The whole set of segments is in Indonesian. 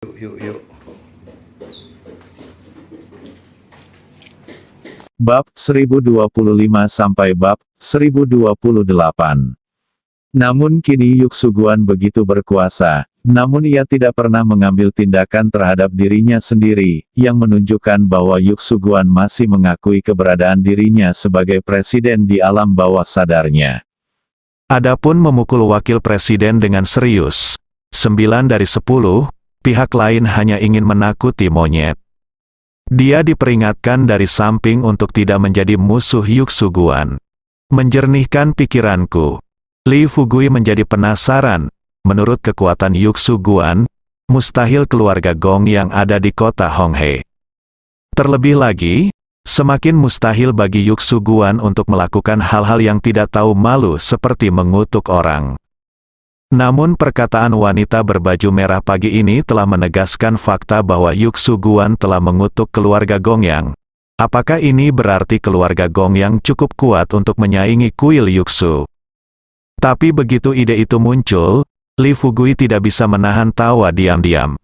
Yuk. Bab 1025 sampai bab 1028. Namun kini Yuksuguan begitu berkuasa, namun ia tidak pernah mengambil tindakan terhadap dirinya sendiri, yang menunjukkan bahwa Yuksuguan masih mengakui keberadaan dirinya sebagai presiden di alam bawah sadarnya. Adapun memukul wakil presiden dengan serius, 9 dari 10, pihak lain hanya ingin menakuti monyet. Dia diperingatkan dari samping untuk tidak menjadi musuh Yuksuguan. Menjernihkan pikiranku, Li Fugui menjadi penasaran. Menurut kekuatan Yuksuguan, mustahil keluarga Gong yang ada di kota Honghe. Terlebih lagi, semakin mustahil bagi Yuksuguan untuk melakukan hal-hal yang tidak tahu malu seperti mengutuk orang. Namun perkataan wanita berbaju merah pagi ini telah menegaskan fakta bahwa Yuksuguan telah mengutuk keluarga Gongyang. Apakah ini berarti keluarga Gongyang cukup kuat untuk menyaingi kuil Yuksu? Tapi begitu ide itu muncul, Li Fugui tidak bisa menahan tawa diam-diam.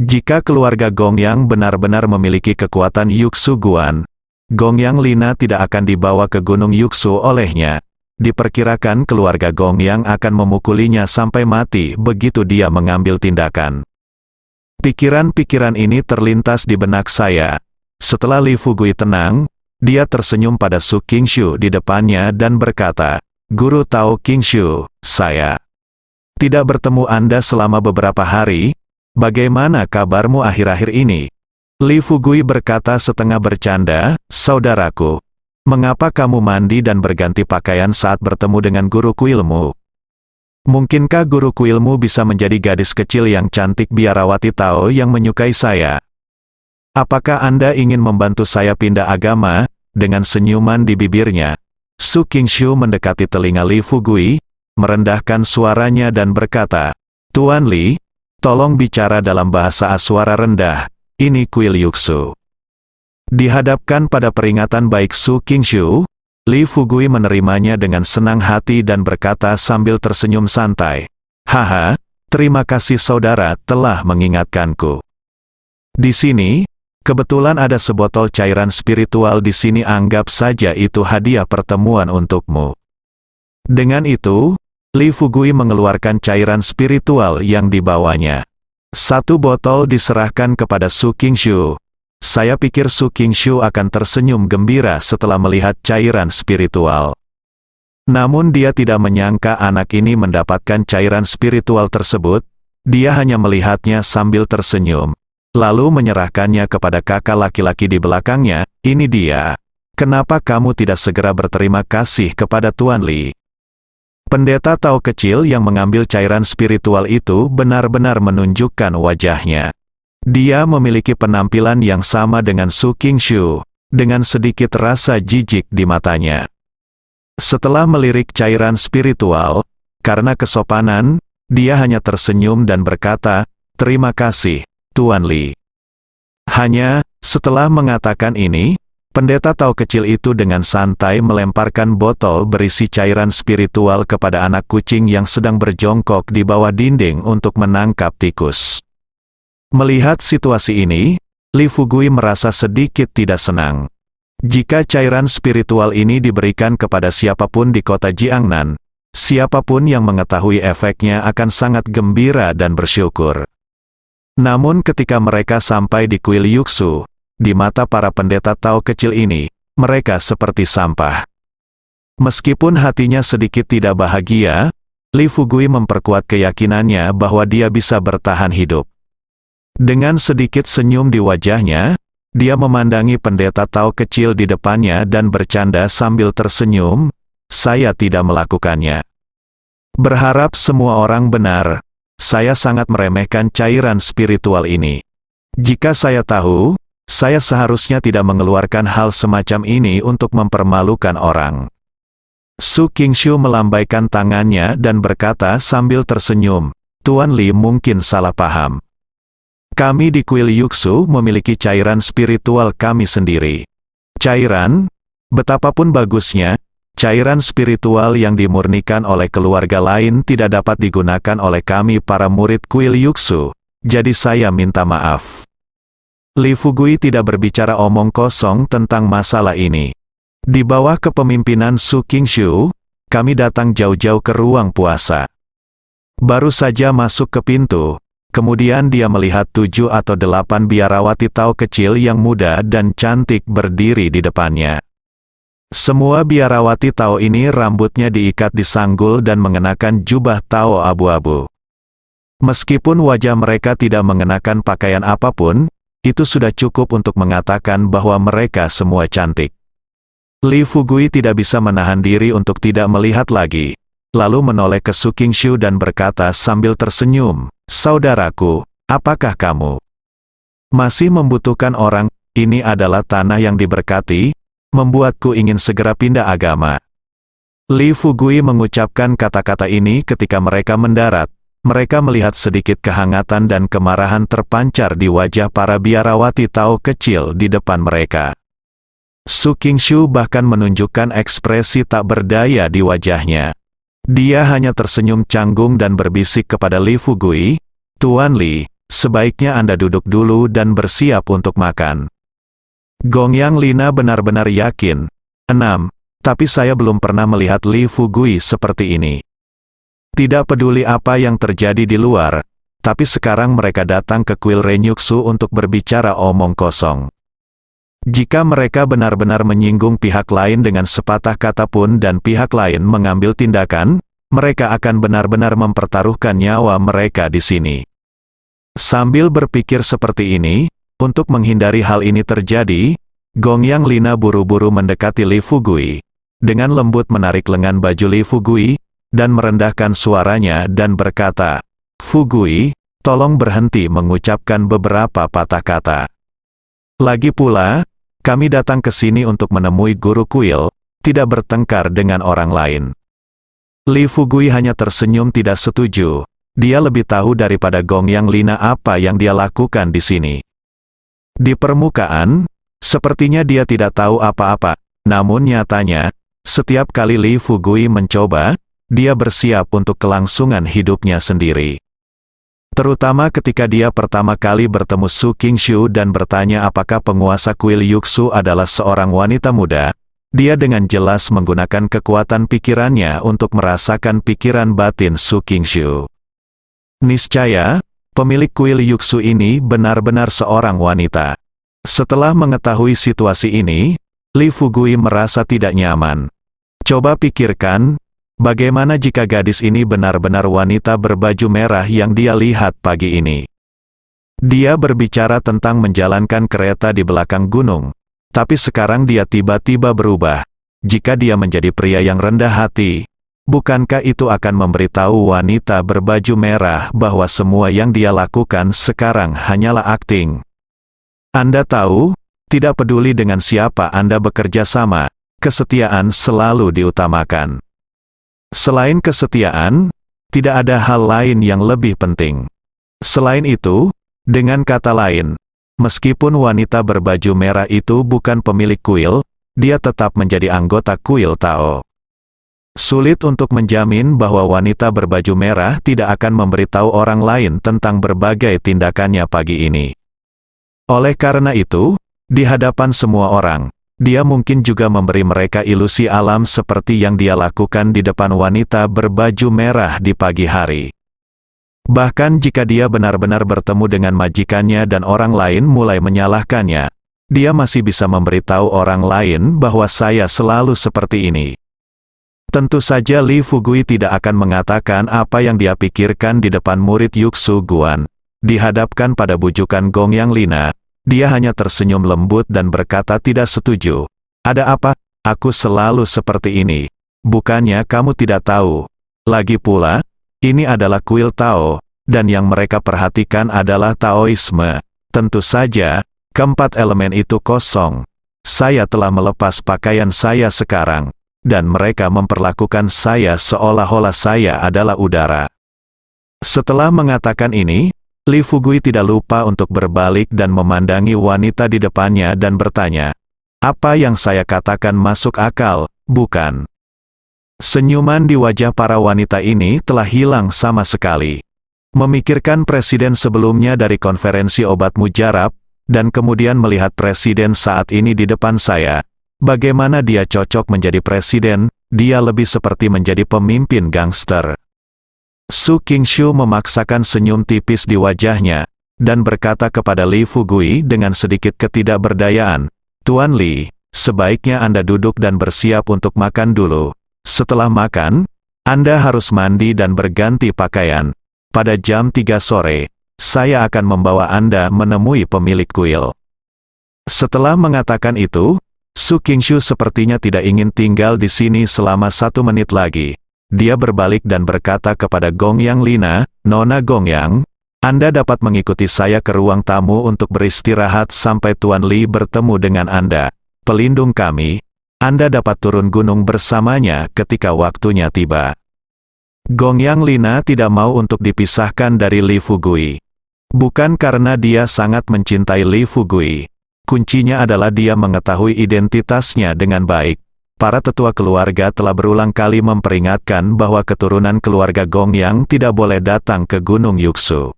Jika keluarga Gongyang benar-benar memiliki kekuatan Yuksuguan, Gongyang Lina tidak akan dibawa ke Gunung Yuksu olehnya. Diperkirakan keluarga Gongyang akan memukulinya sampai mati begitu dia mengambil tindakan. Pikiran-pikiran ini terlintas di benak saya. Setelah Li Fugui tenang, dia tersenyum pada Su Qingshu di depannya dan berkata, "Guru Tao Qingshu, saya tidak bertemu Anda selama beberapa hari. Bagaimana kabarmu akhir-akhir ini?" Li Fugui berkata setengah bercanda, "Saudaraku, mengapa kamu mandi dan berganti pakaian saat bertemu dengan guru kuilmu? Mungkinkah guru kuilmu bisa menjadi gadis kecil yang cantik biarawati Tao yang menyukai saya? Apakah Anda ingin membantu saya pindah agama?" Dengan senyuman di bibirnya, Su Qingshu mendekati telinga Li Fugui, merendahkan suaranya dan berkata, "Tuan Li, tolong bicara dalam bahasa suara rendah, ini kuil Yuksu." Dihadapkan pada peringatan baik Su Qingshu, Li Fugui menerimanya dengan senang hati dan berkata sambil tersenyum santai, "Haha, terima kasih saudara telah mengingatkanku. Di sini, kebetulan ada sebotol cairan spiritual di sini, anggap saja itu hadiah pertemuan untukmu." Dengan itu, Li Fugui mengeluarkan cairan spiritual yang dibawanya. Satu botol diserahkan kepada Su Qingshu. Saya pikir Su Qingshu akan tersenyum gembira setelah melihat cairan spiritual. Namun dia tidak menyangka anak ini mendapatkan cairan spiritual tersebut. Dia hanya melihatnya sambil tersenyum, lalu menyerahkannya kepada kakak laki-laki di belakangnya. "Ini dia. Kenapa kamu tidak segera berterima kasih kepada Tuan Li?" Pendeta Tao kecil yang mengambil cairan spiritual itu benar-benar menunjukkan wajahnya. Dia memiliki penampilan yang sama dengan Su Qingshu, dengan sedikit rasa jijik di matanya. Setelah melirik cairan spiritual, karena kesopanan, dia hanya tersenyum dan berkata, "Terima kasih, Tuan Li." Hanya, setelah mengatakan ini, pendeta Tao kecil itu dengan santai melemparkan botol berisi cairan spiritual kepada anak kucing yang sedang berjongkok di bawah dinding untuk menangkap tikus. Melihat situasi ini, Li Fugui merasa sedikit tidak senang. Jika cairan spiritual ini diberikan kepada siapapun di kota Jiangnan, siapapun yang mengetahui efeknya akan sangat gembira dan bersyukur. Namun ketika mereka sampai di kuil Yuksu, di mata para pendeta Tao kecil ini, mereka seperti sampah. Meskipun hatinya sedikit tidak bahagia, Li Fugui memperkuat keyakinannya bahwa dia bisa bertahan hidup. Dengan sedikit senyum di wajahnya, dia memandangi pendeta Tao kecil di depannya dan bercanda sambil tersenyum, "Saya tidak melakukannya. Berharap semua orang benar. Saya sangat meremehkan cairan spiritual ini. Jika saya tahu, saya seharusnya tidak mengeluarkan hal semacam ini untuk mempermalukan orang." Su Qingshu melambaikan tangannya dan berkata sambil tersenyum, "Tuan Li mungkin salah paham. Kami di kuil Yuksu memiliki cairan spiritual kami sendiri. Cairan? Betapapun bagusnya, cairan spiritual yang dimurnikan oleh keluarga lain tidak dapat digunakan oleh kami para murid kuil Yuksu. jadi saya minta maaf. Li Fugui tidak berbicara omong kosong tentang masalah ini. Di bawah kepemimpinan Su Qingshu, kami datang jauh-jauh ke ruang puasa. Baru saja masuk ke pintu, kemudian dia melihat 7 atau 8 biarawati Tao kecil yang muda dan cantik berdiri di depannya. Semua biarawati Tao ini rambutnya diikat di sanggul dan mengenakan jubah Tao abu-abu. Meskipun wajah mereka tidak mengenakan pakaian apapun, itu sudah cukup untuk mengatakan bahwa mereka semua cantik. Li Fugui tidak bisa menahan diri untuk tidak melihat lagi, lalu menoleh ke Su Qingshu dan berkata sambil tersenyum, "Saudaraku, apakah kamu masih membutuhkan orang? Ini adalah tanah yang diberkati, membuatku ingin segera pindah agama." Li Fugui mengucapkan kata-kata ini ketika mereka mendarat. Mereka melihat sedikit kehangatan dan kemarahan terpancar di wajah para biarawati Tao kecil di depan mereka. Su Qingshu bahkan menunjukkan ekspresi tak berdaya di wajahnya. Dia hanya tersenyum canggung dan berbisik kepada Li Fugui, "Tuan Li, sebaiknya Anda duduk dulu dan bersiap untuk makan." Gongyang Lina benar-benar yakin. 6. Tapi saya belum pernah melihat Li Fugui seperti ini. Tidak peduli apa yang terjadi di luar, tapi sekarang mereka datang ke kuil Renyuksu untuk berbicara omong kosong. Jika mereka benar-benar menyinggung pihak lain dengan sepatah kata pun dan pihak lain mengambil tindakan, mereka akan benar-benar mempertaruhkan nyawa mereka di sini. Sambil berpikir seperti ini, untuk menghindari hal ini terjadi, Gongyang Lina buru-buru mendekati Li Fugui. Dengan lembut menarik lengan baju Li Fugui, dan merendahkan suaranya dan berkata, "Fugui, tolong berhenti mengucapkan beberapa patah kata. Lagi pula, kami datang ke sini untuk menemui guru kuil, tidak bertengkar dengan orang lain." Li Fugui hanya tersenyum tidak setuju. Dia lebih tahu daripada Gongyang Lina apa yang dia lakukan di sini. Di permukaan, sepertinya dia tidak tahu apa-apa, namun nyatanya, setiap kali Li Fugui mencoba, dia bersiap untuk kelangsungan hidupnya sendiri. Terutama ketika dia pertama kali bertemu Su Qingshu dan bertanya apakah penguasa kuil Yuksu adalah seorang wanita muda, dia dengan jelas menggunakan kekuatan pikirannya untuk merasakan pikiran batin Su Qingshu. Niscaya, pemilik kuil Yuksu ini benar-benar seorang wanita. Setelah mengetahui situasi ini, Li Fugui merasa tidak nyaman. Coba pikirkan, bagaimana jika gadis ini benar-benar wanita berbaju merah yang dia lihat pagi ini? Dia berbicara tentang menjalankan kereta di belakang gunung, tapi sekarang dia tiba-tiba berubah. Jika dia menjadi pria yang rendah hati, bukankah itu akan memberitahu wanita berbaju merah bahwa semua yang dia lakukan sekarang hanyalah akting? Anda tahu, tidak peduli dengan siapa Anda bekerja sama, kesetiaan selalu diutamakan. Selain kesetiaan, tidak ada hal lain yang lebih penting. Selain itu, dengan kata lain, meskipun wanita berbaju merah itu bukan pemilik kuil, dia tetap menjadi anggota kuil Tao. Sulit untuk menjamin bahwa wanita berbaju merah tidak akan memberitahu orang lain tentang berbagai tindakannya pagi ini. Oleh karena itu, di hadapan semua orang, dia mungkin juga memberi mereka ilusi alam seperti yang dia lakukan di depan wanita berbaju merah di pagi hari. Bahkan jika dia benar-benar bertemu dengan majikannya dan orang lain mulai menyalahkannya, dia masih bisa memberitahu orang lain bahwa saya selalu seperti ini. Tentu saja Li Fugui tidak akan mengatakan apa yang dia pikirkan di depan murid Yuksu Guan. Dihadapkan pada bujukan Gongyang Lina, dia hanya tersenyum lembut dan berkata tidak setuju. "Ada apa? Aku selalu seperti ini. Bukannya kamu tidak tahu? Lagi pula, ini adalah kuil Tao, dan yang mereka perhatikan adalah Taoisme. Tentu saja, keempat elemen itu kosong. Saya telah melepas pakaian saya sekarang, dan mereka memperlakukan saya seolah-olah saya adalah udara." Setelah mengatakan ini, Li Fugui tidak lupa untuk berbalik dan memandangi wanita di depannya dan bertanya, "Apa yang saya katakan masuk akal, bukan?" Senyuman di wajah para wanita ini telah hilang sama sekali. Memikirkan presiden sebelumnya dari konferensi obat mujarab, dan kemudian melihat presiden saat ini di depan saya, bagaimana dia cocok menjadi presiden, dia lebih seperti menjadi pemimpin gangster. Su Qingshu memaksakan senyum tipis di wajahnya, dan berkata kepada Li Fugui dengan sedikit ketidakberdayaan, "Tuan Li, sebaiknya Anda duduk dan bersiap untuk makan dulu. Setelah makan, Anda harus mandi dan berganti pakaian. Pada jam 3 sore, saya akan membawa Anda menemui pemilik kuil." Setelah mengatakan itu, Su Qingshu sepertinya tidak ingin tinggal di sini selama 1 menit lagi. Dia berbalik dan berkata kepada Gongyang Lina, "Nona Gongyang, Anda dapat mengikuti saya ke ruang tamu untuk beristirahat sampai Tuan Li bertemu dengan Anda. Pelindung kami, Anda dapat turun gunung bersamanya ketika waktunya tiba." Gongyang Lina tidak mau untuk dipisahkan dari Li Fugui. Bukan karena dia sangat mencintai Li Fugui. Kuncinya adalah dia mengetahui identitasnya dengan baik. Para tetua keluarga telah berulang kali memperingatkan bahwa keturunan keluarga Gongyang tidak boleh datang ke Gunung Yuksu.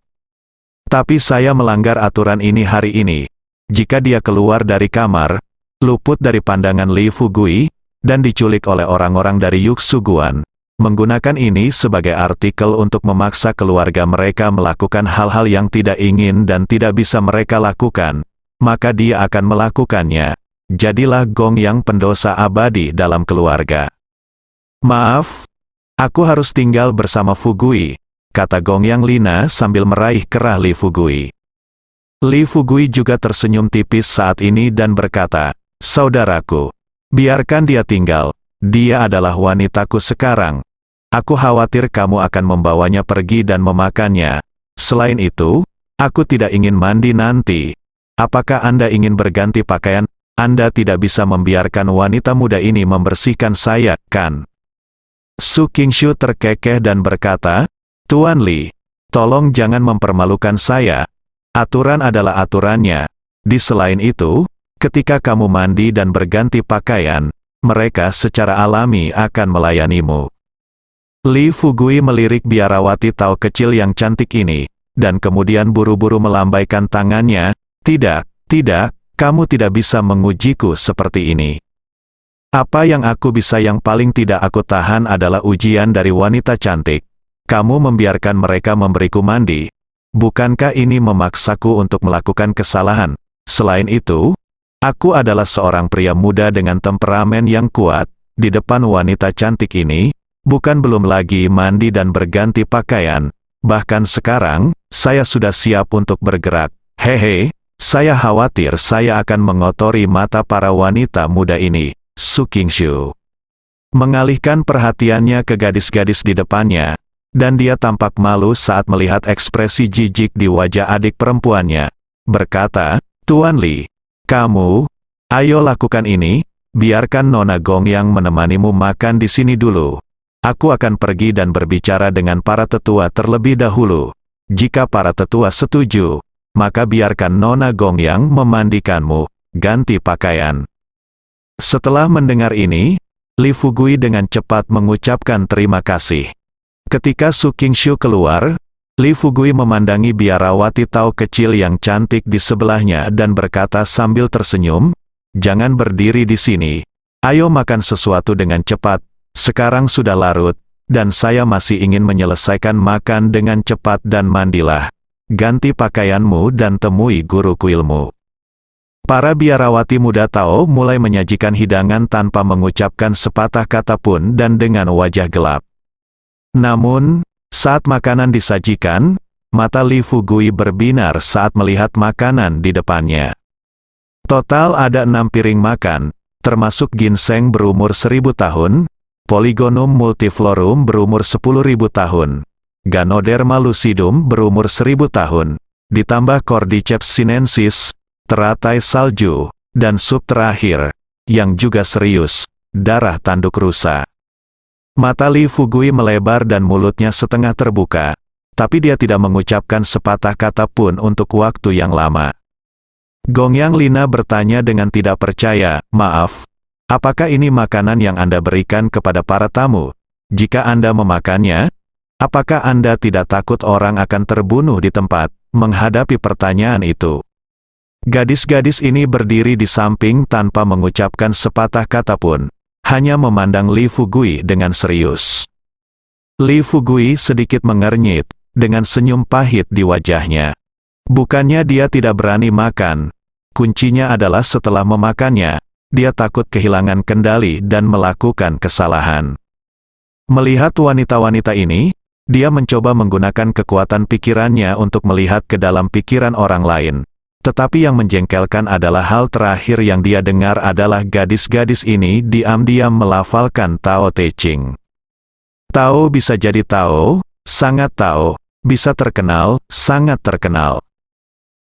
Tapi saya melanggar aturan ini hari ini. Jika dia keluar dari kamar, luput dari pandangan Li Fugui, dan diculik oleh orang-orang dari Yuksuguan, menggunakan ini sebagai artikel untuk memaksa keluarga mereka melakukan hal-hal yang tidak ingin dan tidak bisa mereka lakukan, maka dia akan melakukannya. Jadilah Gongyang pendosa abadi dalam keluarga. "Maaf, aku harus tinggal bersama Fugui," kata Gongyang Lina sambil meraih kerah Li Fugui. Li Fugui juga tersenyum tipis saat ini dan berkata, "Saudaraku, biarkan dia tinggal, dia adalah wanitaku sekarang. Aku khawatir kamu akan membawanya pergi dan memakannya. Selain itu, aku tidak ingin mandi nanti. Apakah Anda ingin berganti pakaian? Anda tidak bisa membiarkan wanita muda ini membersihkan saya, kan?" Su Qingshu terkekeh dan berkata, "Tuan Li, tolong jangan mempermalukan saya. Aturan adalah aturannya. Di selain itu, ketika kamu mandi dan berganti pakaian, mereka secara alami akan melayanimu." Li Fugui melirik biarawati Tao kecil yang cantik ini, dan kemudian buru-buru melambaikan tangannya, "Tidak, tidak, kamu tidak bisa mengujiku seperti ini. Apa yang aku bisa, yang paling tidak aku tahan adalah ujian dari wanita cantik. Kamu membiarkan mereka memberiku mandi. Bukankah ini memaksaku untuk melakukan kesalahan? Selain itu, aku adalah seorang pria muda dengan temperamen yang kuat. Di depan wanita cantik ini, bukan belum lagi mandi dan berganti pakaian. Bahkan sekarang, saya sudah siap untuk bergerak. Hehe, saya khawatir saya akan mengotori mata para wanita muda ini." Su Qingshu mengalihkan perhatiannya ke gadis-gadis di depannya, dan dia tampak malu saat melihat ekspresi jijik di wajah adik perempuannya. Berkata, "Tuan Li, kamu, ayo lakukan ini, biarkan Nona Gongyang menemanimu makan di sini dulu. Aku akan pergi dan berbicara dengan para tetua terlebih dahulu. Jika para tetua setuju, maka biarkan Nona Gongyang memandikanmu, ganti pakaian." Setelah mendengar ini, Li Fugui dengan cepat mengucapkan terima kasih. Ketika Su Qingshu keluar, Li Fugui memandangi biarawati Tao kecil yang cantik di sebelahnya dan berkata sambil tersenyum, "Jangan berdiri di sini. Ayo makan sesuatu dengan cepat. Sekarang sudah larut, dan saya masih ingin menyelesaikan makan dengan cepat dan mandilah. Ganti pakaianmu dan temui guru kuilmu." Para biarawati muda Tao mulai menyajikan hidangan tanpa mengucapkan sepatah kata pun dan dengan wajah gelap. Namun, saat makanan disajikan, mata Li Fugui berbinar saat melihat makanan di depannya. Total ada 6 piring makan, termasuk ginseng berumur 1000 tahun, Polygonum multiflorum berumur 10.000 tahun, Ganoderma lucidum berumur 1000 tahun, ditambah Cordyceps sinensis, teratai salju, dan sup terakhir, yang juga serius, darah tanduk rusa. Mata Li Fugui melebar dan mulutnya setengah terbuka, tapi dia tidak mengucapkan sepatah kata pun untuk waktu yang lama. Gongyang Lina bertanya dengan tidak percaya, "Maaf, apakah ini makanan yang Anda berikan kepada para tamu? Jika Anda memakannya, Apakah Anda tidak takut orang akan terbunuh di tempat? Menghadapi pertanyaan itu, gadis-gadis ini berdiri di samping tanpa mengucapkan sepatah kata pun, hanya memandang Li Fugui dengan serius. Li Fugui sedikit mengernyit, dengan senyum pahit di wajahnya. Bukannya dia tidak berani makan, kuncinya adalah setelah memakannya, dia takut kehilangan kendali dan melakukan kesalahan. Melihat wanita-wanita ini, dia mencoba menggunakan kekuatan pikirannya untuk melihat ke dalam pikiran orang lain. Tetapi yang menjengkelkan adalah hal terakhir yang dia dengar adalah gadis-gadis ini diam-diam melafalkan Tao Te Ching. Tao bisa jadi Tao, sangat Tao, bisa terkenal, sangat terkenal.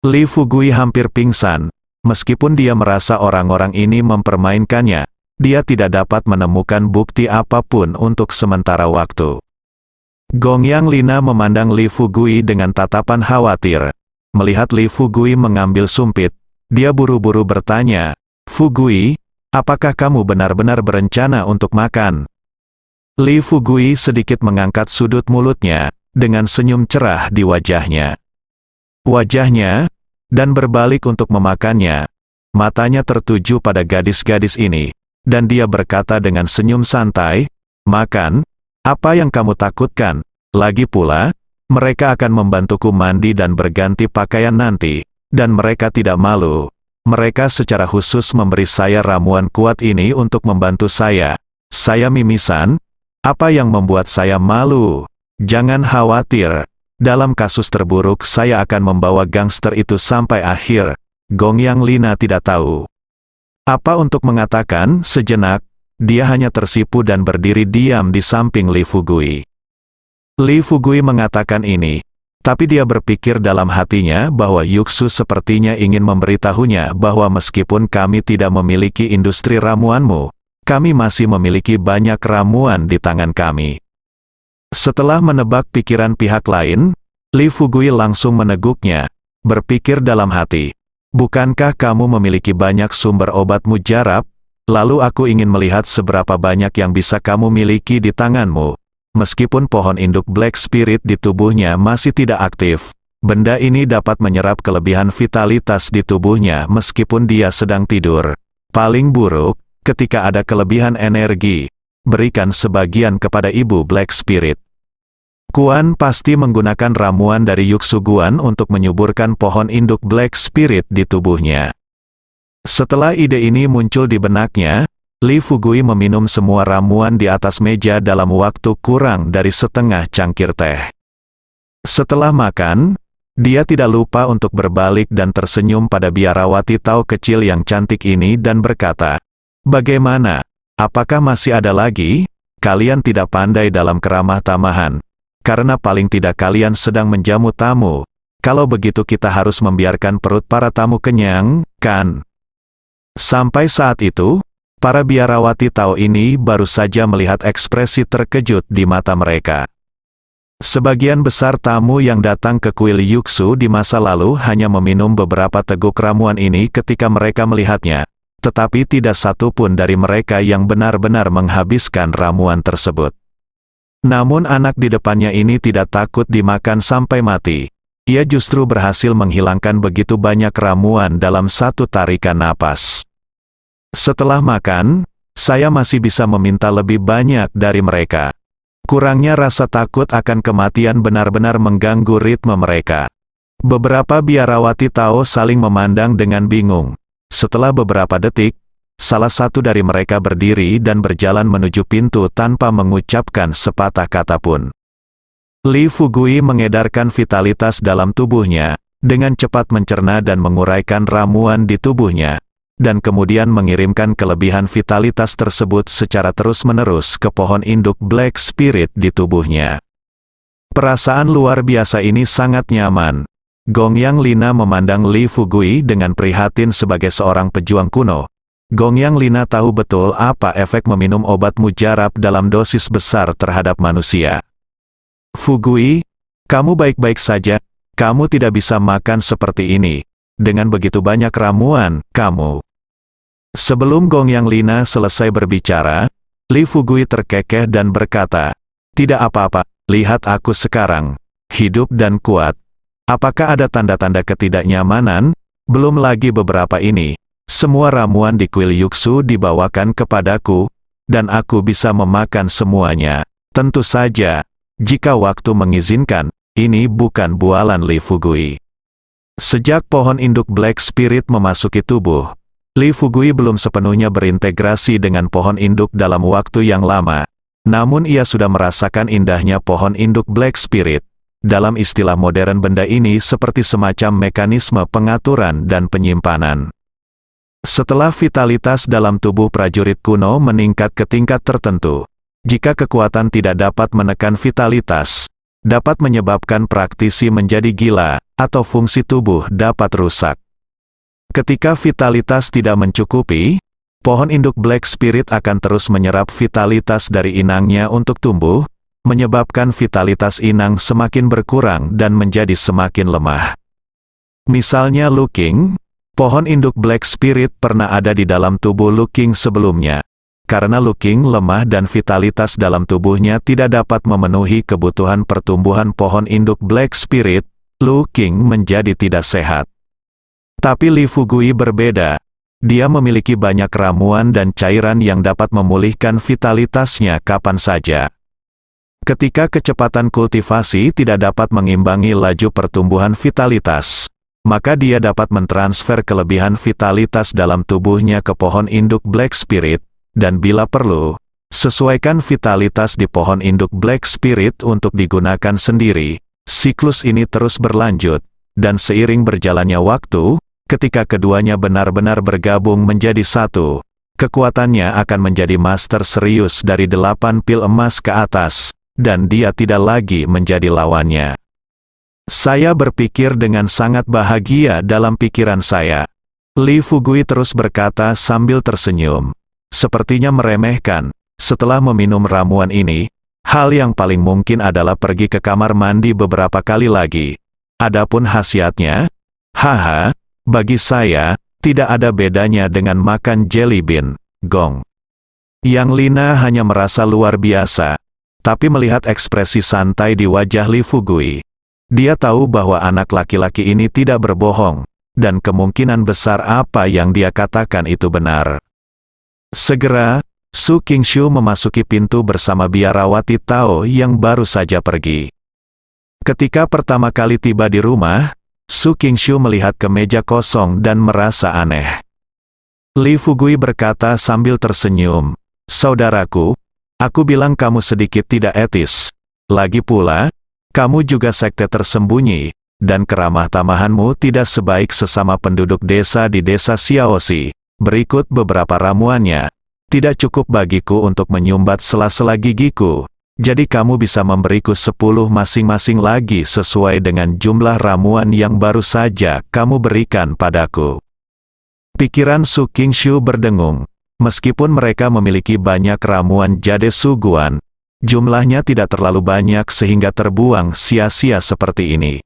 Li Fugui hampir pingsan, meskipun dia merasa orang-orang ini mempermainkannya, dia tidak dapat menemukan bukti apapun untuk sementara waktu. Gongyang Lina memandang Li Fugui dengan tatapan khawatir. Melihat Li Fugui mengambil sumpit, dia buru-buru bertanya, "Fugui, apakah kamu benar-benar berencana untuk makan?" Li Fugui sedikit mengangkat sudut mulutnya, dengan senyum cerah di wajahnya. Dan berbalik untuk memakannya. Matanya tertuju pada gadis-gadis ini, dan dia berkata dengan senyum santai, "Makan? Apa yang kamu takutkan? Lagi pula, mereka akan membantuku mandi dan berganti pakaian nanti, dan mereka tidak malu. Mereka secara khusus memberi saya ramuan kuat ini untuk membantu saya. Saya mimisan? Apa yang membuat saya malu? Jangan khawatir. Dalam kasus terburuk saya akan membawa gangster itu sampai akhir." Gongyang Lina tidak tahu apa untuk mengatakan. Sejenak, dia hanya tersipu dan berdiri diam di samping Li Fugui. Li Fugui mengatakan ini, tapi dia berpikir dalam hatinya bahwa Yuxu sepertinya ingin memberitahunya bahwa meskipun kami tidak memiliki industri ramuanmu, kami masih memiliki banyak ramuan di tangan kami. Setelah menebak pikiran pihak lain, Li Fugui langsung meneguknya, berpikir dalam hati, "Bukankah kamu memiliki banyak sumber obat mujarab? Lalu aku ingin melihat seberapa banyak yang bisa kamu miliki di tanganmu." Meskipun pohon induk Black Spirit di tubuhnya masih tidak aktif, benda ini dapat menyerap kelebihan vitalitas di tubuhnya meskipun dia sedang tidur. Paling buruk, ketika ada kelebihan energi, berikan sebagian kepada ibu Black Spirit. Kuan pasti menggunakan ramuan dari Yuxu Guan untuk menyuburkan pohon induk Black Spirit di tubuhnya. Setelah ide ini muncul di benaknya, Li Fugui meminum semua ramuan di atas meja dalam waktu kurang dari setengah cangkir teh. Setelah makan, dia tidak lupa untuk berbalik dan tersenyum pada biarawati Tao kecil yang cantik ini dan berkata, "Bagaimana? Apakah masih ada lagi? Kalian tidak pandai dalam keramah tamahan. Karena paling tidak kalian sedang menjamu tamu. Kalau begitu kita harus membiarkan perut para tamu kenyang, kan?" Sampai saat itu, para biarawati Tao ini baru saja melihat ekspresi terkejut di mata mereka. Sebagian besar tamu yang datang ke kuil Yuxu di masa lalu hanya meminum beberapa teguk ramuan ini ketika mereka melihatnya, tetapi tidak satu pun dari mereka yang benar-benar menghabiskan ramuan tersebut. Namun anak di depannya ini tidak takut dimakan sampai mati. Ia justru berhasil menghilangkan begitu banyak ramuan dalam satu tarikan napas. "Setelah makan, saya masih bisa meminta lebih banyak dari mereka. Kurangnya rasa takut akan kematian benar-benar mengganggu ritme mereka." Beberapa biarawati Tao saling memandang dengan bingung. Setelah beberapa detik, salah satu dari mereka berdiri dan berjalan menuju pintu tanpa mengucapkan sepatah kata pun. Li Fugui mengedarkan vitalitas dalam tubuhnya, dengan cepat mencerna dan menguraikan ramuan di tubuhnya, dan kemudian mengirimkan kelebihan vitalitas tersebut secara terus-menerus ke pohon induk Black Spirit di tubuhnya. Perasaan luar biasa ini sangat nyaman. Gongyang Lina memandang Li Fugui dengan prihatin sebagai seorang pejuang kuno. Gongyang Lina tahu betul apa efek meminum obat mujarab dalam dosis besar terhadap manusia. "Fugui, kamu baik-baik saja, kamu tidak bisa makan seperti ini. Dengan begitu banyak ramuan, kamu..." Sebelum Gongyang Lina selesai berbicara, Li Fugui terkekeh dan berkata, "Tidak apa-apa, lihat aku sekarang, hidup dan kuat. Apakah ada tanda-tanda ketidaknyamanan? Belum lagi beberapa ini. Semua ramuan di kuil Yuksu dibawakan kepadaku, dan aku bisa memakan semuanya. Tentu saja, jika waktu mengizinkan, ini bukan bualan Li Fugui. Sejak pohon induk Black Spirit memasuki tubuh, Li Fugui belum sepenuhnya berintegrasi dengan pohon induk dalam waktu yang lama. Namun ia sudah merasakan indahnya pohon induk Black Spirit. Dalam istilah modern benda ini seperti semacam mekanisme pengaturan dan penyimpanan. Setelah vitalitas dalam tubuh prajurit kuno meningkat ke tingkat tertentu, jika kekuatan tidak dapat menekan vitalitas, dapat menyebabkan praktisi menjadi gila, atau fungsi tubuh dapat rusak. Ketika vitalitas tidak mencukupi, pohon induk Black Spirit akan terus menyerap vitalitas dari inangnya untuk tumbuh, menyebabkan vitalitas inang semakin berkurang dan menjadi semakin lemah. Misalnya Lu Qing, pohon induk Black Spirit pernah ada di dalam tubuh Lu Qing sebelumnya. Karena Lu Qing lemah dan vitalitas dalam tubuhnya tidak dapat memenuhi kebutuhan pertumbuhan pohon induk Black Spirit, Lu Qing menjadi tidak sehat. Tapi Li Fugui berbeda. Dia memiliki banyak ramuan dan cairan yang dapat memulihkan vitalitasnya kapan saja. Ketika kecepatan kultivasi tidak dapat mengimbangi laju pertumbuhan vitalitas, maka dia dapat mentransfer kelebihan vitalitas dalam tubuhnya ke pohon induk Black Spirit, dan bila perlu, sesuaikan vitalitas di pohon induk Black Spirit untuk digunakan sendiri. Siklus ini terus berlanjut, dan seiring berjalannya waktu, ketika keduanya benar-benar bergabung menjadi satu, kekuatannya akan menjadi master serius dari 8 pil emas ke atas, dan dia tidak lagi menjadi lawannya. Saya berpikir dengan sangat bahagia dalam pikiran saya. Li Fugui terus berkata sambil tersenyum. Sepertinya meremehkan, setelah meminum ramuan ini, hal yang paling mungkin adalah pergi ke kamar mandi beberapa kali lagi. Adapun khasiatnya, haha, bagi saya, tidak ada bedanya dengan makan jelly bean, Gong. Yang Lina hanya merasa luar biasa. Tapi melihat ekspresi santai di wajah Li Fugui, dia tahu bahwa anak laki-laki ini tidak berbohong, dan kemungkinan besar apa yang dia katakan itu benar. Segera, Su Qingshu memasuki pintu bersama biarawati Tao yang baru saja pergi. Ketika pertama kali tiba di rumah, Su Qingshu melihat ke meja kosong dan merasa aneh. Li Fugui berkata sambil tersenyum, "Saudaraku, aku bilang kamu sedikit tidak etis. Lagi pula, kamu juga sekte tersembunyi, dan keramah tamahanmu tidak sebaik sesama penduduk desa di desa Xiaoxi. Berikut beberapa ramuannya. Tidak cukup bagiku untuk menyumbat sela-sela gigiku, jadi kamu bisa memberiku 10 masing-masing lagi sesuai dengan jumlah ramuan yang baru saja kamu berikan padaku." Pikiran Su Qingshu berdengung. Meskipun mereka memiliki banyak ramuan jade suguan, jumlahnya tidak terlalu banyak sehingga terbuang sia-sia seperti ini.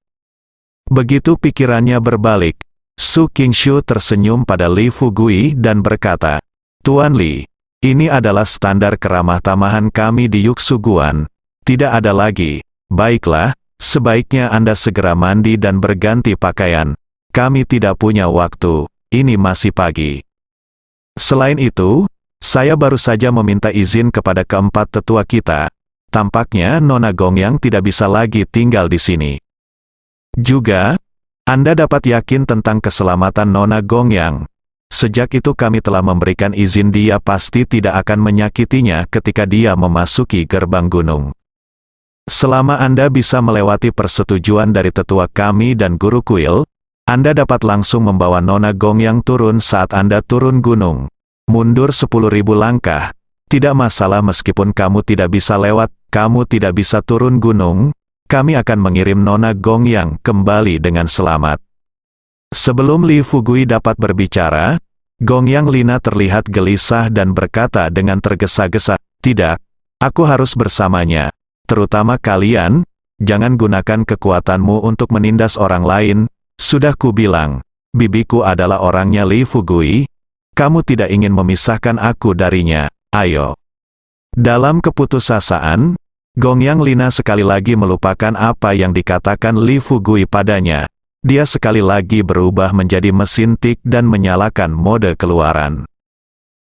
Begitu pikirannya berbalik, Su Qingshu tersenyum pada Li Fugui dan berkata, "Tuan Li, ini adalah standar keramah tamahan kami di Yuksuguan. Tidak ada lagi. Baiklah, sebaiknya Anda segera mandi dan berganti pakaian. Kami tidak punya waktu, ini masih pagi. Selain itu, saya baru saja meminta izin kepada keempat tetua kita. Tampaknya Nona Gongyang tidak bisa lagi tinggal di sini. Juga, Anda dapat yakin tentang keselamatan Nona Gongyang. Sejak itu kami telah memberikan izin dia pasti tidak akan menyakitinya ketika dia memasuki gerbang gunung. Selama Anda bisa melewati persetujuan dari tetua kami dan guru kuil, Anda dapat langsung membawa Nona Gongyang turun saat Anda turun gunung. Mundur 10.000 langkah. Tidak masalah meskipun kamu tidak bisa lewat, kamu tidak bisa turun gunung, kami akan mengirim Nona Gongyang kembali dengan selamat." Sebelum Li Fugui dapat berbicara, Gongyang Lina terlihat gelisah dan berkata dengan tergesa-gesa, "Tidak, aku harus bersamanya. Terutama kalian, jangan gunakan kekuatanmu untuk menindas orang lain. Sudah kubilang, bibiku adalah orangnya Li Fugui. Kamu tidak ingin memisahkan aku darinya, ayo." Dalam keputusasaan, Gongyang Lina sekali lagi melupakan apa yang dikatakan Li Fugui padanya. Dia sekali lagi berubah menjadi mesin tik dan menyalakan mode keluaran.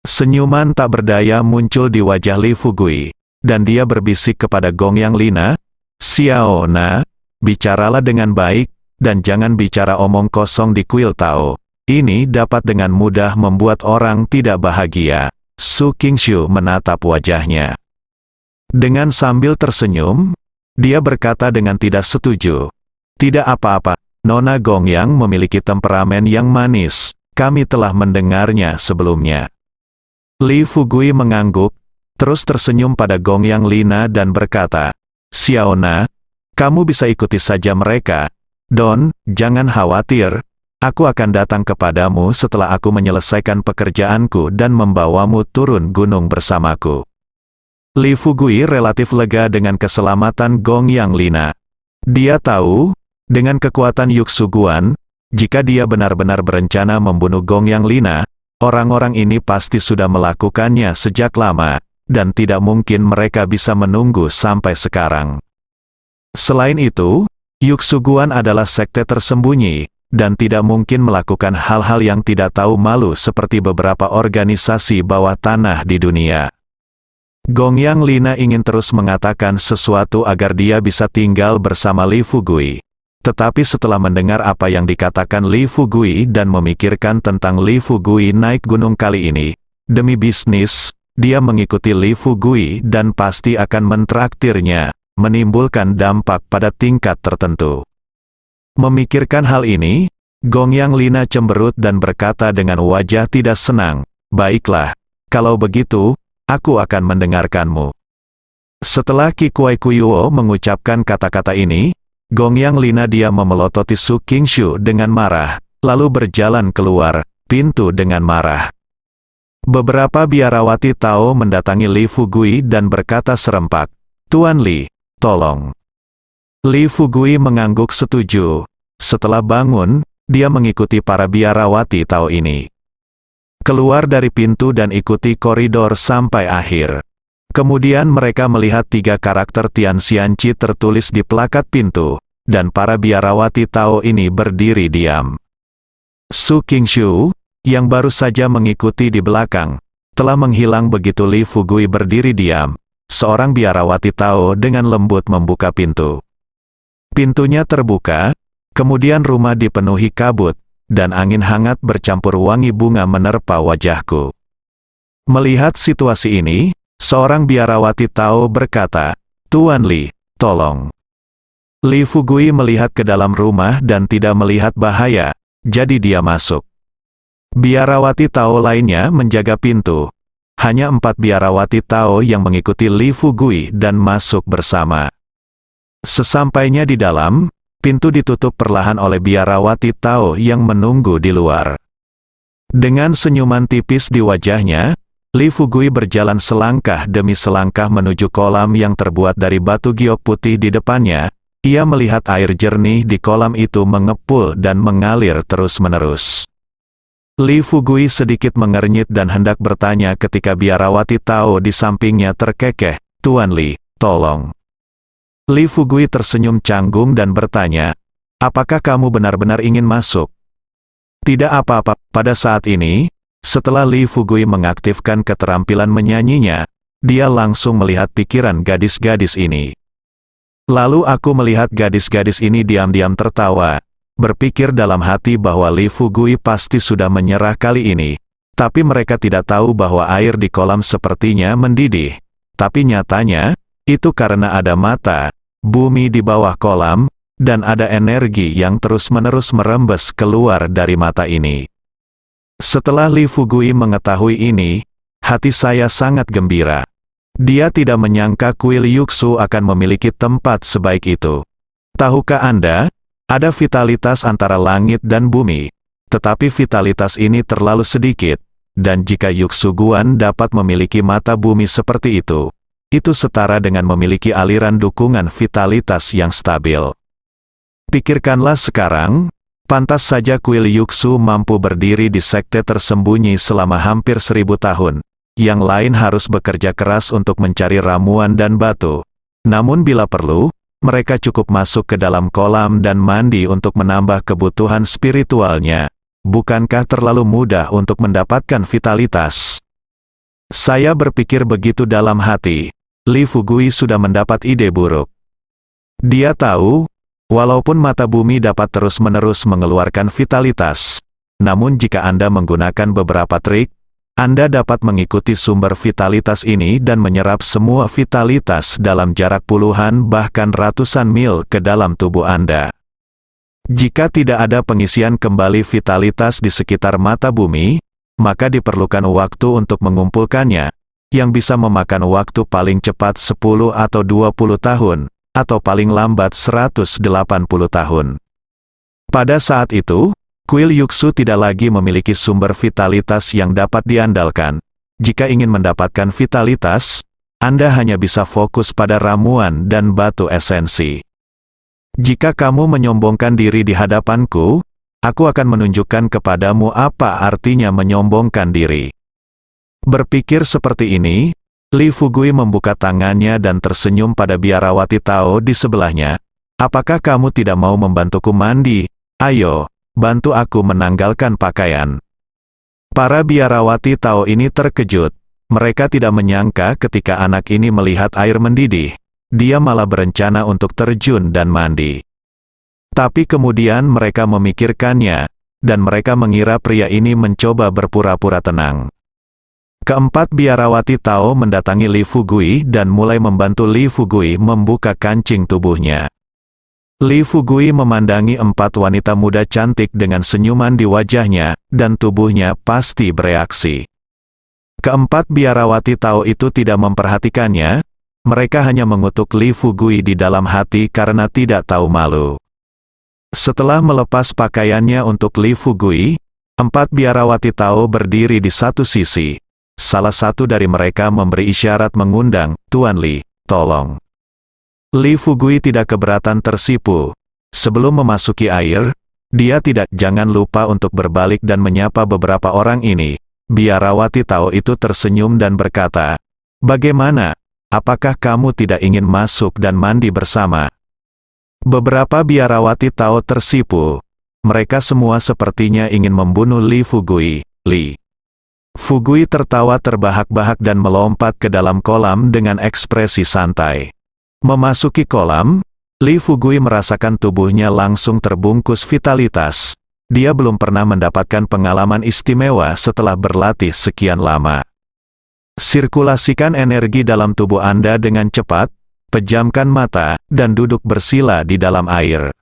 Senyuman tak berdaya muncul di wajah Li Fugui, dan dia berbisik kepada Gongyang Lina, "Xiao Na, bicaralah dengan baik, dan jangan bicara omong kosong di kuil Tao. Ini dapat dengan mudah membuat orang tidak bahagia." Su Qingshu menatap wajahnya. Dengan sambil tersenyum, dia berkata dengan tidak setuju, "Tidak apa-apa, Nona Gongyang memiliki temperamen yang manis, kami telah mendengarnya sebelumnya." Li Fugui mengangguk, terus tersenyum pada Gongyang Lina dan berkata, "Xiao Na, kamu bisa ikuti saja mereka. Don, jangan khawatir, aku akan datang kepadamu setelah aku menyelesaikan pekerjaanku dan membawamu turun gunung bersamaku." Li Fugui relatif lega dengan keselamatan Gongyang Lina. Dia tahu, dengan kekuatan Yuksuguan, jika dia benar-benar berencana membunuh Gongyang Lina, orang-orang ini pasti sudah melakukannya sejak lama, dan tidak mungkin mereka bisa menunggu sampai sekarang. Selain itu, Yuksuguan adalah sekte tersembunyi, dan tidak mungkin melakukan hal-hal yang tidak tahu malu seperti beberapa organisasi bawah tanah di dunia. Gongyang Lina ingin terus mengatakan sesuatu agar dia bisa tinggal bersama Li Fugui. Tetapi setelah mendengar apa yang dikatakan Li Fugui dan memikirkan tentang Li Fugui naik gunung kali ini, demi bisnis, dia mengikuti Li Fugui dan pasti akan mentraktirnya, menimbulkan dampak pada tingkat tertentu. Memikirkan hal ini, Gongyang Lina cemberut dan berkata dengan wajah tidak senang, "Baiklah, kalau begitu, aku akan mendengarkanmu." Setelah Qi Kuai Kuyuo mengucapkan kata-kata ini, Gongyang Lina dia memelototi Su Qingshu dengan marah, lalu berjalan keluar pintu dengan marah. Beberapa biarawati Tao mendatangi Li Fugui dan berkata serempak, "Tuan Li, tolong." Li Fugui mengangguk setuju. Setelah bangun, dia mengikuti para biarawati Tao ini. Keluar dari pintu dan ikuti koridor sampai akhir. Kemudian mereka melihat 3 karakter Tianxianqi tertulis di plakat pintu, dan para biarawati Tao ini berdiri diam. Su Qingshu, yang baru saja mengikuti di belakang, telah menghilang begitu Li Fugui berdiri diam. Seorang biarawati Tao dengan lembut membuka pintu. Pintunya terbuka, kemudian rumah dipenuhi kabut, dan angin hangat bercampur wangi bunga menerpa wajahku. Melihat situasi ini, seorang biarawati Tao berkata, "Tuan Li, tolong." Li Fugui melihat ke dalam rumah dan tidak melihat bahaya, jadi dia masuk. Biarawati Tao lainnya menjaga pintu. Hanya 4 biarawati Tao yang mengikuti Li Fugui dan masuk bersama. Sesampainya di dalam, pintu ditutup perlahan oleh biarawati Tao yang menunggu di luar. Dengan senyuman tipis di wajahnya, Li Fugui berjalan selangkah demi selangkah menuju kolam yang terbuat dari batu giok putih di depannya. Ia melihat air jernih di kolam itu mengepul dan mengalir terus-menerus. Li Fugui sedikit mengernyit dan hendak bertanya ketika biarawati Tao di sampingnya terkekeh, "Tuan Li, tolong." Li Fugui tersenyum canggung dan bertanya, "Apakah kamu benar-benar ingin masuk?" "Tidak apa-apa." Pada saat ini, setelah Li Fugui mengaktifkan keterampilan menyanyinya, dia langsung melihat pikiran gadis-gadis ini. Lalu aku melihat gadis-gadis ini diam-diam tertawa, berpikir dalam hati bahwa Li Fugui pasti sudah menyerah kali ini, tapi mereka tidak tahu bahwa air di kolam sepertinya mendidih. Tapi nyatanya, itu karena ada mata, bumi di bawah kolam, dan ada energi yang terus-menerus merembes keluar dari mata ini. Setelah Li Fugui mengetahui ini, hati saya sangat gembira. Dia tidak menyangka kuil Yuksu akan memiliki tempat sebaik itu. Tahukah Anda, ada vitalitas antara langit dan bumi, tetapi vitalitas ini terlalu sedikit, dan jika Yuksuguan dapat memiliki mata bumi seperti itu setara dengan memiliki aliran dukungan vitalitas yang stabil. Pikirkanlah sekarang, pantas saja kuil Yuksu mampu berdiri di sekte tersembunyi selama hampir 1000 tahun. Yang lain harus bekerja keras untuk mencari ramuan dan batu. Namun bila perlu, mereka cukup masuk ke dalam kolam dan mandi untuk menambah kebutuhan spiritualnya. Bukankah terlalu mudah untuk mendapatkan vitalitas? Saya berpikir begitu dalam hati. Li Fugui sudah mendapat ide buruk. Dia tahu, walaupun mata bumi dapat terus-menerus mengeluarkan vitalitas, namun jika Anda menggunakan beberapa trik, Anda dapat mengikuti sumber vitalitas ini dan menyerap semua vitalitas dalam jarak puluhan bahkan ratusan mil ke dalam tubuh Anda. Jika tidak ada pengisian kembali vitalitas di sekitar mata bumi, maka diperlukan waktu untuk mengumpulkannya, yang bisa memakan waktu paling cepat 10 atau 20 tahun, atau paling lambat 180 tahun. Pada saat itu, kuil Yuxu tidak lagi memiliki sumber vitalitas yang dapat diandalkan. Jika ingin mendapatkan vitalitas, Anda hanya bisa fokus pada ramuan dan batu esensi. Jika kamu menyombongkan diri di hadapanku, aku akan menunjukkan kepadamu apa artinya menyombongkan diri. Berpikir seperti ini, Li Fugui membuka tangannya dan tersenyum pada biarawati Tao di sebelahnya. Apakah kamu tidak mau membantuku mandi? Ayo, bantu aku menanggalkan pakaian. Para biarawati Tao ini terkejut. Mereka tidak menyangka ketika anak ini melihat air mendidih, dia malah berencana untuk terjun dan mandi. Tapi kemudian mereka memikirkannya, dan mereka mengira pria ini mencoba berpura-pura tenang. Keempat biarawati Tao mendatangi Li Fugui dan mulai membantu Li Fugui membuka kancing tubuhnya. Li Fugui memandangi empat wanita muda cantik dengan senyuman di wajahnya, dan tubuhnya pasti bereaksi. Keempat biarawati Tao itu tidak memperhatikannya, mereka hanya mengutuk Li Fugui di dalam hati karena tidak tahu malu. Setelah melepas pakaiannya untuk Li Fugui, empat biarawati Tao berdiri di satu sisi. Salah satu dari mereka memberi isyarat mengundang, "Tuan Li, tolong." Li Fugui tidak keberatan tersipu. Sebelum memasuki air, dia jangan lupa untuk berbalik dan menyapa beberapa orang ini. Biarawati Tao itu tersenyum dan berkata, "Bagaimana? Apakah kamu tidak ingin masuk dan mandi bersama?" Beberapa biarawati Tao tersipu. Mereka semua sepertinya ingin membunuh Li Fugui. Li Fugui tertawa terbahak-bahak dan melompat ke dalam kolam dengan ekspresi santai. Memasuki kolam, Li Fugui merasakan tubuhnya langsung terbungkus vitalitas. Dia belum pernah mendapatkan pengalaman istimewa setelah berlatih sekian lama. Sirkulasikan energi dalam tubuh Anda dengan cepat, pejamkan mata, dan duduk bersila di dalam air.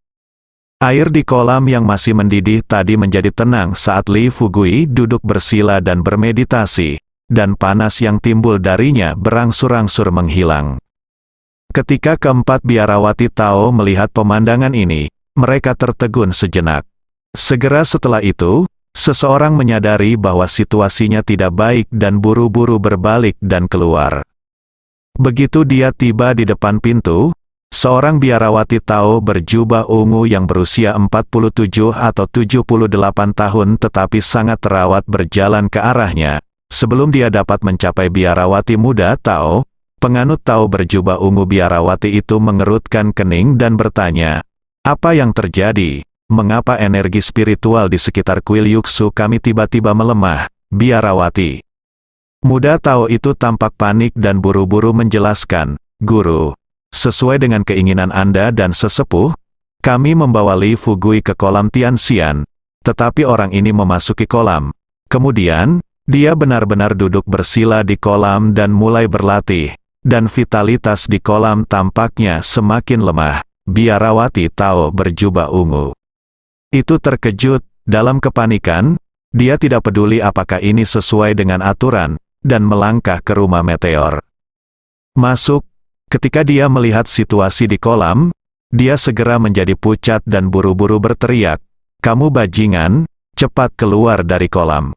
Air di kolam yang masih mendidih tadi menjadi tenang saat Li Fugui duduk bersila dan bermeditasi, dan panas yang timbul darinya berangsur-angsur menghilang. Ketika keempat biarawati Tao melihat pemandangan ini, mereka tertegun sejenak. Segera setelah itu, seseorang menyadari bahwa situasinya tidak baik dan buru-buru berbalik dan keluar. Begitu dia tiba di depan pintu, seorang biarawati Tao berjubah ungu yang berusia 47 atau 78 tahun tetapi sangat terawat berjalan ke arahnya. Sebelum dia dapat mencapai biarawati muda Tao, penganut Tao berjubah ungu biarawati itu mengerutkan kening dan bertanya, "Apa yang terjadi? Mengapa energi spiritual di sekitar kuil Yuxu kami tiba-tiba melemah, biarawati?" Muda Tao itu tampak panik dan buru-buru menjelaskan, "Guru, sesuai dengan keinginan Anda dan sesepuh, kami membawa Li Fugui ke kolam Tianxian, tetapi orang ini memasuki kolam. Kemudian, dia benar-benar duduk bersila di kolam dan mulai berlatih, dan vitalitas di kolam tampaknya semakin lemah." Biarawati Tao berjubah ungu itu terkejut, dalam kepanikan, dia tidak peduli apakah ini sesuai dengan aturan, dan melangkah ke rumah meteor. Masuk, ketika dia melihat situasi di kolam, dia segera menjadi pucat dan buru-buru berteriak, "Kamu bajingan, cepat keluar dari kolam."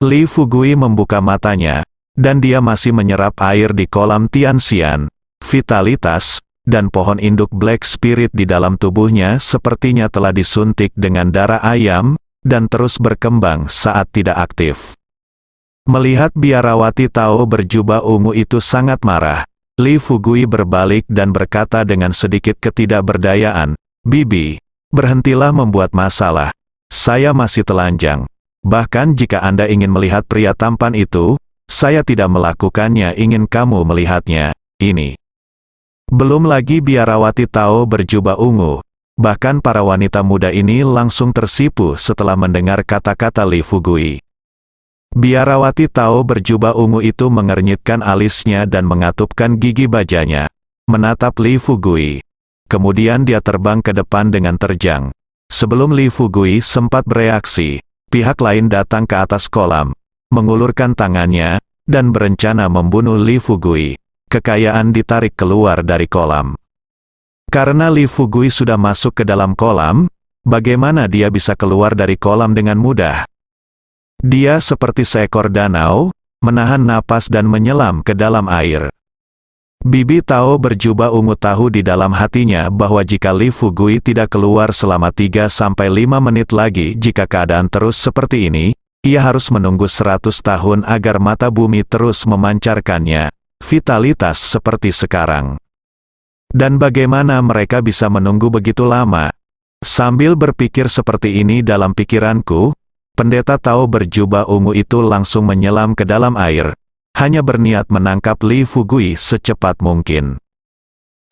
Li Fugui membuka matanya, dan dia masih menyerap air di kolam Tianxian. Vitalitas dan pohon induk Black Spirit di dalam tubuhnya sepertinya telah disuntik dengan darah ayam, dan terus berkembang saat tidak aktif. Melihat biarawati Tao berjubah ungu itu sangat marah, Li Fugui berbalik dan berkata dengan sedikit ketidakberdayaan, "Bibi, berhentilah membuat masalah. Saya masih telanjang. Bahkan jika Anda ingin melihat pria tampan itu, saya tidak melakukannya, ingin kamu melihatnya. Ini." Belum lagi biarawati Tao berjubah ungu. Bahkan para wanita muda ini langsung tersipu setelah mendengar kata-kata Li Fugui. Biarawati Tao berjubah ungu itu mengernyitkan alisnya dan mengatupkan gigi bajanya, menatap Li Fugui. Kemudian dia terbang ke depan dengan terjang. Sebelum Li Fugui sempat bereaksi, pihak lain datang ke atas kolam, mengulurkan tangannya, dan berencana membunuh Li Fugui. Kekayaan ditarik keluar dari kolam. Karena Li Fugui sudah masuk ke dalam kolam, bagaimana dia bisa keluar dari kolam dengan mudah? Dia seperti seekor danau, menahan napas dan menyelam ke dalam air. Bibi Tao berjubah ungu tahu di dalam hatinya bahwa jika Li Fugui tidak keluar selama 3-5 menit lagi, jika keadaan terus seperti ini, ia harus menunggu 100 tahun agar mata bumi terus memancarkannya vitalitas seperti sekarang. Dan bagaimana mereka bisa menunggu begitu lama? Sambil berpikir seperti ini dalam pikiranku, pendeta Tao berjubah ungu itu langsung menyelam ke dalam air, hanya berniat menangkap Li Fugui secepat mungkin.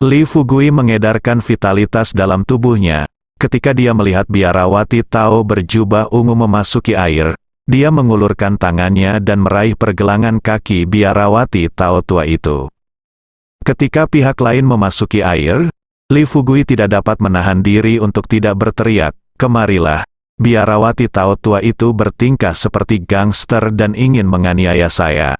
Li Fugui mengedarkan vitalitas dalam tubuhnya. Ketika dia melihat biarawati Tao berjubah ungu memasuki air, dia mengulurkan tangannya dan meraih pergelangan kaki biarawati Tao tua itu. Ketika pihak lain memasuki air, Li Fugui tidak dapat menahan diri untuk tidak berteriak, "Kemarilah." Biarawati Tao tua itu bertingkah seperti gangster dan ingin menganiaya saya.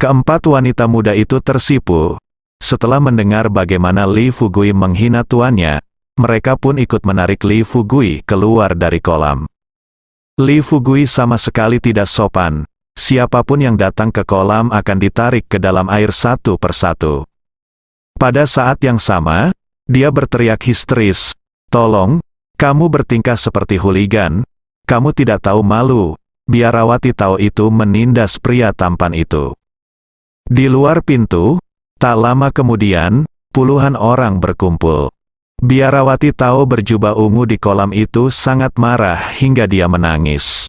Keempat wanita muda itu tersipu. Setelah mendengar bagaimana Li Fugui menghina tuannya, mereka pun ikut menarik Li Fugui keluar dari kolam. Li Fugui sama sekali tidak sopan. Siapapun yang datang ke kolam akan ditarik ke dalam air satu persatu. Pada saat yang sama, dia berteriak histeris, "Tolong, kamu bertingkah seperti hooligan. Kamu tidak tahu malu." Biarawati Tao itu menindas pria tampan itu. Di luar pintu, tak lama kemudian, puluhan orang berkumpul. Biarawati Tao berjubah ungu di kolam itu sangat marah hingga dia menangis.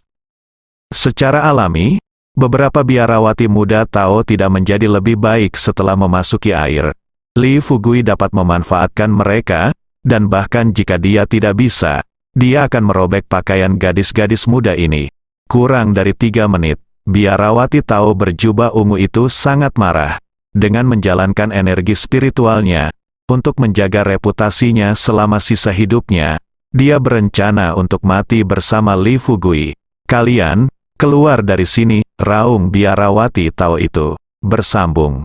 Secara alami, beberapa biarawati muda Tao tidak menjadi lebih baik setelah memasuki air. Li Fugui dapat memanfaatkan mereka, dan bahkan jika dia tidak bisa, dia akan merobek pakaian gadis-gadis muda ini. Kurang dari 3 menit, biarawati Tao berjubah ungu itu sangat marah. Dengan menjalankan energi spiritualnya, untuk menjaga reputasinya selama sisa hidupnya, dia berencana untuk mati bersama Li Fugui. "Kalian, keluar dari sini," raung biarawati Tao itu, bersambung.